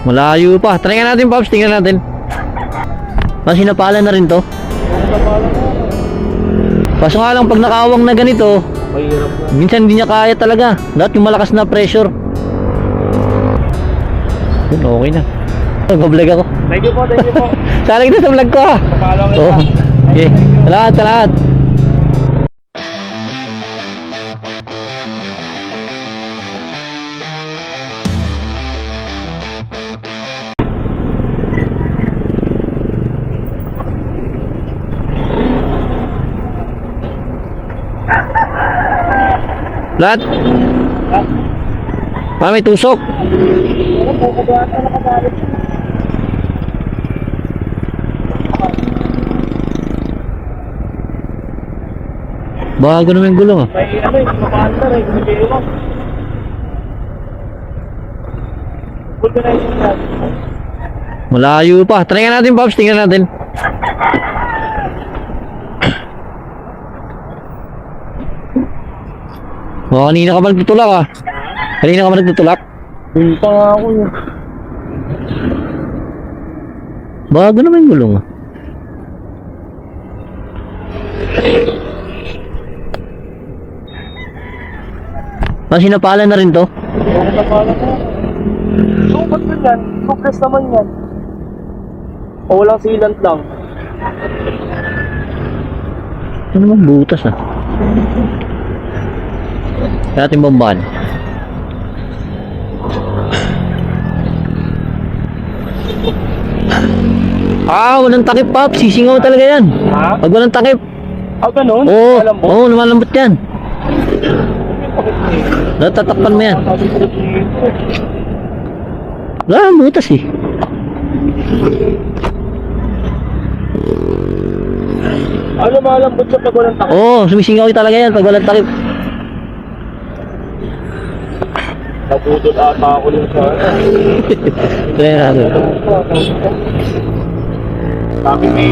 Malayo pa. Try nga natin, Pops. Tingnan natin. Mas sinapalan na rin to. Kaso nga lang, pag nakaawang na ganito, Mahirap po. minsan hindi niya kaya talaga. Dapat yung malakas na pressure. Yun, okay na. Nag-vlog ako. Thank you po. Salang kita sa vlog ko ha. Papalaw kita. Oo. Okay. Salamat, salamat. Lahat. May tusok. Bago naman yung gulong ah. May ano eh, makaantar eh, kumipili mo. Vulcanizing natin. Malayo pa. Try nga natin, Pops. Tingnan natin. Oh, kanina ka ba nagtutulak ah? Kanina ka ba nagtutulak? Hindi pa nga ako yun. Bago naman yung gulong ah. Mas sinapalan na rin to. Ano na pala ko? Sukat yun yan. Sukas naman yan. O walang sealant lang. Ano naman butas ah. Kaya natin bombahan. Ah, walang takip, Pops. Sisingaw talaga yan. Ha? Pag walang takip. Ah, ganun? Oo, Alam mo? oo, lumalambot yan. Natatakpan mo yan. Wala ang butas eh. Ano malambot siya pag walang takot? Oo, sumisingaw talaga yan pag walang takip. Nabudol ata ako din sa Try natin. Sabi may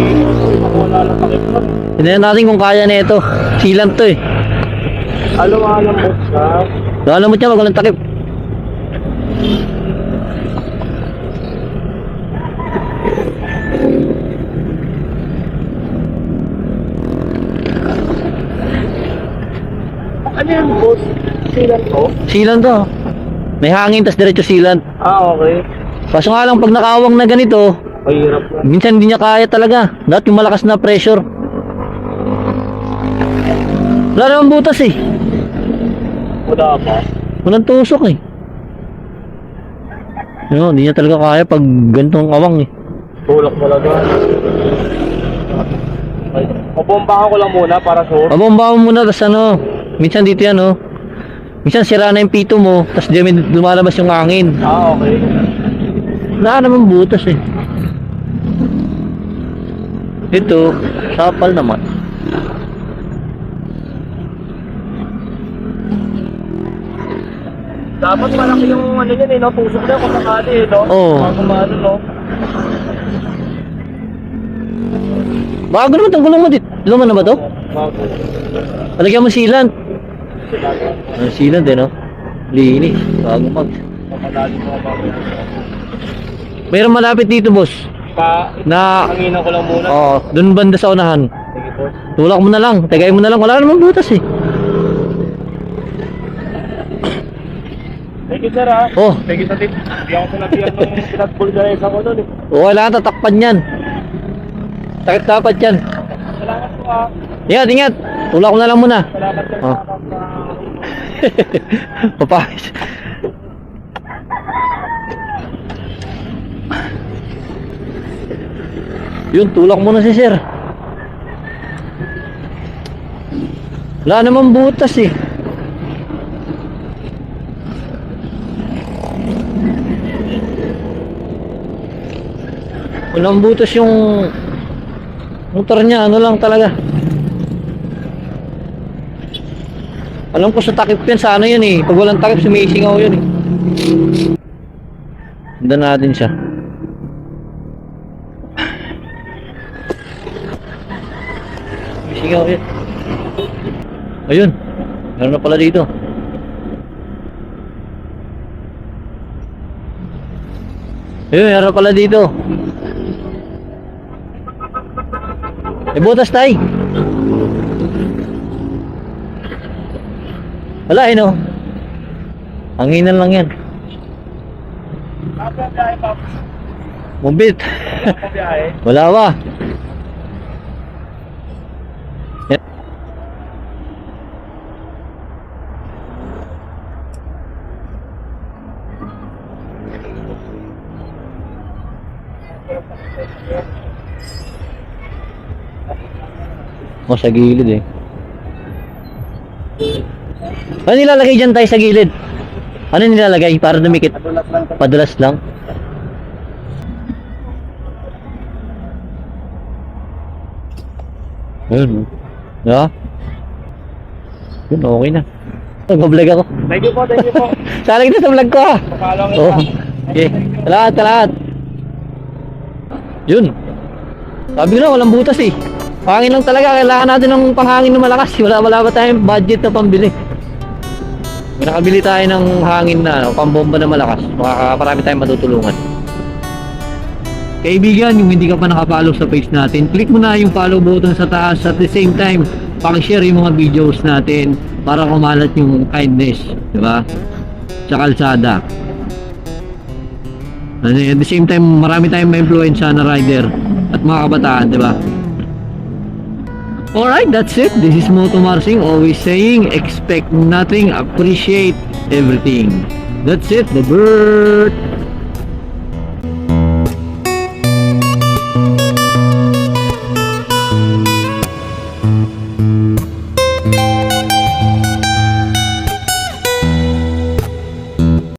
wala lang takip nun. Tignan natin kung kaya na ito. Sealant to eh. Ano malambot siya? Lumalambot niya pag walang takip. Ano yan, boss? Sealant ko? Sealant to. May hangin tas diretso sealant. Ah, okay. Kaso nga lang pag nakaawang na ganito, Mahirap na. minsan hindi niya kaya talaga. Dapat yung malakas na pressure. Wala naman butas eh. Wala pa. Walang tusok eh. Yun, hindi niya talaga kaya pag ganitong awang eh. Tulak talaga. Pabombahan ko lang muna para sure. Pabomba mo muna, tas ano, minsan dito yan oh. Minsan sira na yung pito mo, tas di lumalabas yung hangin. Ah, okay. Wala naman butas eh. Ito, sapal naman. Dapat malaki yung ano yan eh, no? Tusok na kung sakali eh, no? Oo. Mga kumano, no? Bago naman itong gulong mo dito. Luman na ba to? Bago. Palagyan mo sealant. Sealant eh no? Linis. Bago mag. Papalalim mo bago. Mayroon malapit dito boss. Na Hanginan ko lang muna. oh, dun banda sa unahan. Sige, boss. Tulak mo na lang, tagay mo na lang. Wala namang butas eh. Thank you, sir, ha? Oh, Thank you sa tip. Hindi ako sinabihan nung pinag-vulgarize ako doon, eh. wala na takpan yan. Takip dapat yan. Salamat po, ha? Ingat, ingat. Tulak mo na lang muna. Salamat, sir. Oh. Papayos. Yun, tulak mo na si sir. Wala namang butas eh. Walang butas yung motor niya, ano lang talaga. Alam ko sa takip yan, sa ano yun eh. Pag walang takip, sumisingaw yun eh. Sundan natin siya. Sumisingaw yun. Ayun. Meron na pala dito. Ayun, meron pala dito. Eh, butas tay. Wala eh, no? Hanginan lang yan. Ako ang biyahe, Pops. Mubit. Ako biyahe. Wala ba? Yan. Oh, sa gilid eh. Ano nilalagay dyan tayo sa gilid? Ano nilalagay para dumikit? Nadulas lang. Padulas lang. Ayun. Yeah. Yun, okay na. Nag-vlog ako. Thank you po, thank you po. Sali kita sa vlog ko ha. Papalo kita. Oh. Okay. Salamat. Yun. Sabi ko na, walang butas eh. Pangin lang talaga. Kailangan natin ng panghangin na malakas. Wala ba tayong budget na pambili. May nakabili tayo ng hangin na, pambomba na malakas. Makakaparami tayong matutulungan. Kaibigan, yung hindi ka pa nakapollow sa page natin, click mo na yung follow button sa taas. At the same time, pakishare yung mga videos natin para kumalat yung kindness, di ba? Sa kalsada. At the same time, marami tayong ma-influensya na rider at mga kabataan, di ba? Alright, that's it. This is Moto Marsing, always saying, expect nothing, appreciate everything. That's it, the bird.